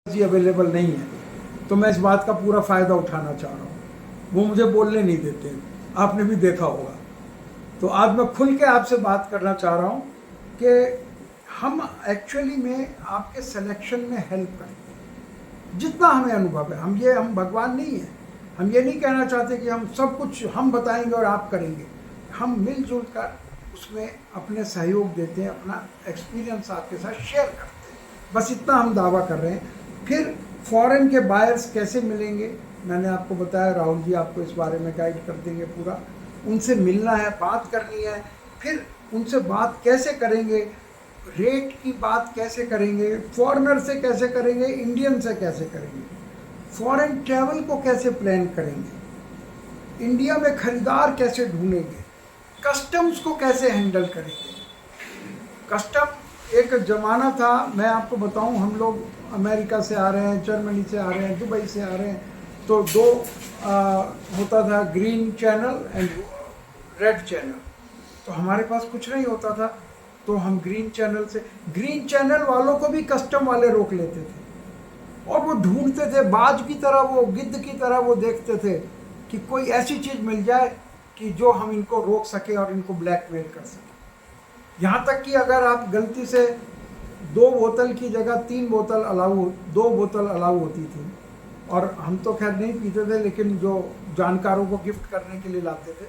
जी available नहीं है, तो मैं इस बात का पूरा फ़ायदा उठाना चाह रहा हूँ। वो मुझे बोलने नहीं देते, आपने भी देखा होगा। तो आज मैं खुल के आपसे बात करना चाह रहा हूँ कि हम एक्चुअली में आपके सिलेक्शन में हेल्प करें जितना हमें अनुभव है। हम भगवान नहीं हैं। हम ये नहीं कहना चाहते कि हम सब कुछ हम बताएंगे और आप करेंगे। हम मिलजुल कर उसमें अपने सहयोग देते हैं, अपना एक्सपीरियंस आपके साथ शेयर करते हैं, बस इतना हम दावा कर रहे हैं। फिर फॉरेन के बायर्स कैसे मिलेंगे, मैंने आपको बताया, राहुल जी आपको इस बारे में गाइड कर देंगे पूरा। उनसे मिलना है, बात करनी है। फिर उनसे बात कैसे करेंगे, रेट की बात कैसे करेंगे, फॉरेनर से कैसे करेंगे, इंडियन से कैसे करेंगे, फॉरेन ट्रैवल को कैसे प्लान करेंगे, इंडिया में खरीदार कैसे ढूंढेंगे, कस्टम्स को कैसे हैंडल करेंगे। कस्टम एक ज़माना था, मैं आपको बताऊं, हम लोग अमेरिका से आ रहे हैं, जर्मनी से आ रहे हैं, दुबई से आ रहे हैं, तो दो होता था, green channel and red channel. तो हमारे पास कुछ नहीं होता था, तो हम ग्रीन चैनल वालों को भी कस्टम वाले रोक लेते थे और वो ढूंढते थे, बाज की तरह, वो गिद्ध की तरह वो देखते थे कि कोई ऐसी चीज़ मिल जाए कि जो हम इनको रोक सके और इनको ब्लैकमेल कर सके। यहाँ तक कि अगर आप गलती से 2 बोतल की जगह 3 बोतल अलाउ 2 बोतल अलाउ होती थी, और हम तो खैर नहीं पीते थे, लेकिन जो जानकारों को गिफ्ट करने के लिए लाते थे,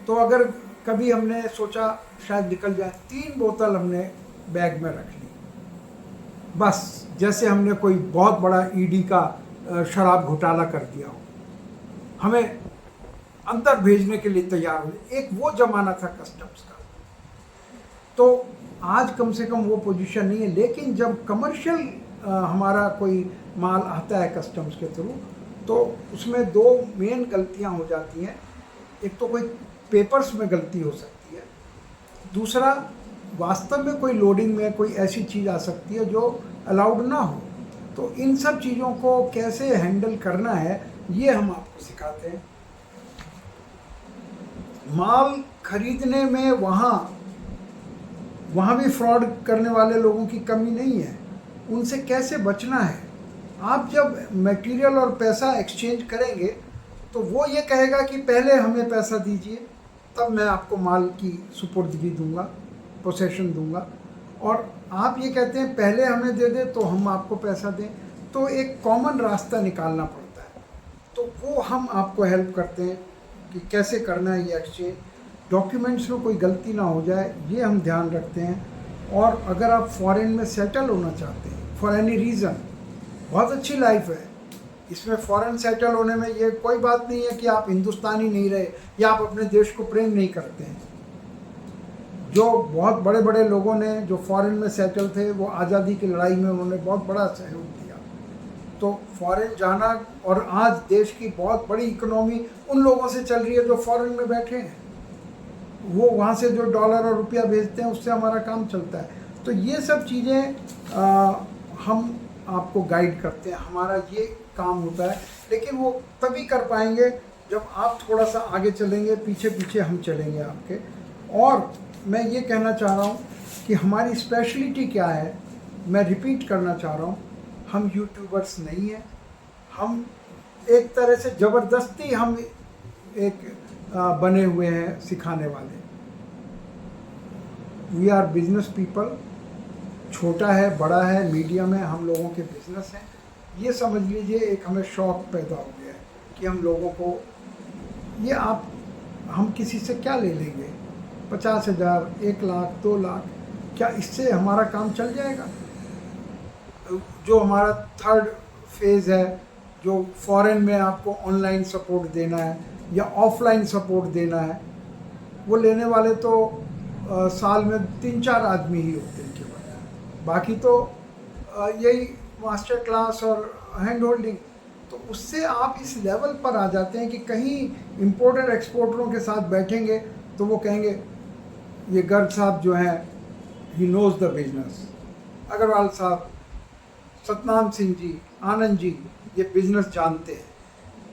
तो अगर कभी हमने सोचा शायद निकल जाए, 3 बोतल हमने बैग में रख ली, बस जैसे हमने कोई बहुत बड़ा ईडी का शराब घोटाला कर दिया हो, हमें अंदर भेजने के लिए तैयार हो। एक वो जमाना था कस्टम्स का। तो आज कम से कम वो पोजीशन नहीं है, लेकिन जब कमर्शियल हमारा कोई माल आता है कस्टम्स के थ्रू, तो उसमें 2 मेन गलतियां हो जाती हैं। एक तो कोई पेपर्स में गलती हो सकती है, दूसरा वास्तव में कोई लोडिंग में कोई ऐसी चीज़ आ सकती है जो अलाउड ना हो। तो इन सब चीज़ों को कैसे हैंडल करना है, ये हम आपको सिखाते हैं। माल खरीदने में वहाँ भी फ्रॉड करने वाले लोगों की कमी नहीं है, उनसे कैसे बचना है। आप जब मटेरियल और पैसा एक्सचेंज करेंगे तो वो ये कहेगा कि पहले हमें पैसा दीजिए, तब मैं आपको माल की सुपुर्दगी दूंगा, पोसेशन दूंगा, और आप ये कहते हैं पहले हमें दे दें तो हम आपको पैसा दें। तो एक कॉमन रास्ता निकालना पड़ता है, तो वो हम आपको हेल्प करते हैं कि कैसे करना है ये एक्सचेंज। डॉक्यूमेंट्स में कोई गलती ना हो जाए, ये हम ध्यान रखते हैं। और अगर आप फॉरेन में सेटल होना चाहते हैं फॉर एनी रीज़न, बहुत अच्छी लाइफ है इसमें। फॉरेन सेटल होने में ये कोई बात नहीं है कि आप हिंदुस्तानी नहीं रहे या आप अपने देश को प्रेम नहीं करते हैं। जो बहुत बड़े बड़े लोगों ने जो फॉरेन में सेटल थे, वो आज़ादी की लड़ाई में उन्होंने बहुत बड़ा सहयोग दिया। तो फॉरेन जाना, और आज देश की बहुत बड़ी इकोनॉमी उन लोगों से चल रही है जो फॉरेन में बैठे हैं। वो वहाँ से जो डॉलर और रुपया भेजते हैं, उससे हमारा काम चलता है। तो ये सब चीज़ें हम आपको गाइड करते हैं, हमारा ये काम होता है। लेकिन वो तभी कर पाएंगे जब आप थोड़ा सा आगे चलेंगे, पीछे पीछे हम चलेंगे आपके। और मैं ये कहना चाह रहा हूँ कि हमारी स्पेशलिटी क्या है, मैं रिपीट करना चाह रहा हूँ, हम यूट्यूबर्स नहीं हैं। हम एक तरह से ज़बरदस्ती हम एक बने हुए हैं सिखाने वाले। We are business people. छोटा है, बड़ा है, मीडियम है, हम लोगों के बिजनेस हैं। ये समझ लीजिए एक हमें शौक पैदा हो गया है कि हम लोगों को ये हम किसी से क्या ले लेंगे, 50,000, 1 लाख, 2 लाख, क्या इससे हमारा काम चल जाएगा। जो हमारा 3rd फेज़ है, जो फॉरेन में आपको ऑनलाइन सपोर्ट देना है या ऑफलाइन सपोर्ट देना है, वो लेने वाले तो साल में 3-4 आदमी ही होते हैं केवल। बाकी तो यही मास्टर क्लास और हैंड होल्डिंग। तो उससे आप इस लेवल पर आ जाते हैं कि कहीं इम्पोर्टर एक्सपोर्टरों के साथ बैठेंगे तो वो कहेंगे ये गर्ग साहब जो हैं, he knows the business, Agarwal साहब, सतनाम सिंह जी, आनंद जी, ये बिज़नेस जानते हैं।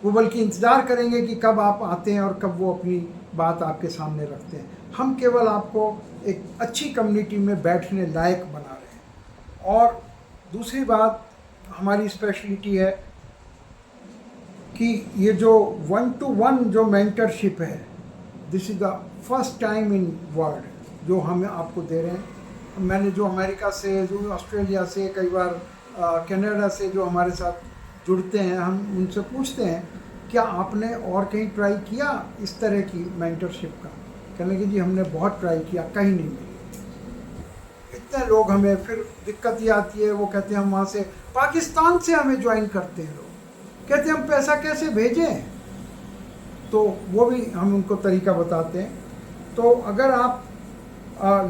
वो बल्कि इंतज़ार करेंगे कि कब आप आते हैं और कब वो अपनी बात आपके सामने रखते हैं। हम केवल आपको एक अच्छी कम्युनिटी में बैठने लायक बना रहे हैं। और दूसरी बात हमारी स्पेशलिटी है कि ये जो 1-to-1 जो मेंटरशिप है, this is the first time in world जो हम आपको दे रहे हैं। मैंने जो अमेरिका से, जो ऑस्ट्रेलिया से, कई बार कनाडा से जो हमारे साथ जुड़ते हैं, हम उनसे पूछते हैं क्या आपने और कहीं ट्राई किया इस तरह की मेंटरशिप का? कहने लगे जी हमने बहुत ट्राई किया, कहीं नहीं मिली। इतने लोग हमें, फिर दिक्कत ये आती है, वो कहते हैं हम वहाँ से पाकिस्तान से हमें ज्वाइन करते हैं लोग, कहते हैं हम पैसा कैसे भेजें, तो वो भी हम उनको तरीका बताते हैं। तो अगर आप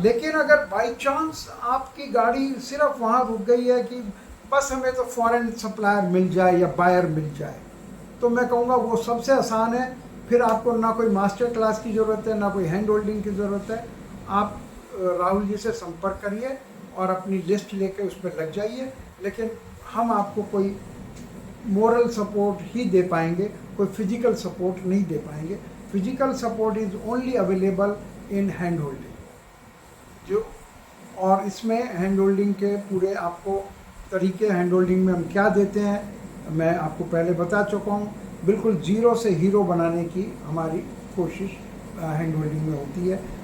लेकिन अगर बाई चांस आपकी गाड़ी सिर्फ वहाँ रुक गई है कि बस हमें तो फॉरेन सप्लायर मिल जाए या बायर मिल जाए, तो मैं कहूँगा वो सबसे आसान है। फिर आपको ना कोई मास्टर क्लास की ज़रूरत है, ना कोई हैंड होल्डिंग की ज़रूरत है। आप राहुल जी से संपर्क करिए और अपनी लिस्ट लेके उस पर लग जाइए। लेकिन हम आपको कोई मोरल सपोर्ट ही दे पाएंगे, कोई फिजिकल सपोर्ट नहीं दे पाएंगे। Physical support is only available in hand holding जो, और इसमें हैंड होल्डिंग के पूरे आपको तरीके, हैंड होल्डिंग में हम क्या देते हैं मैं आपको पहले बता चुका हूँ। बिल्कुल ज़ीरो से हीरो बनाने की हमारी कोशिश हैंड होल्डिंग में होती है।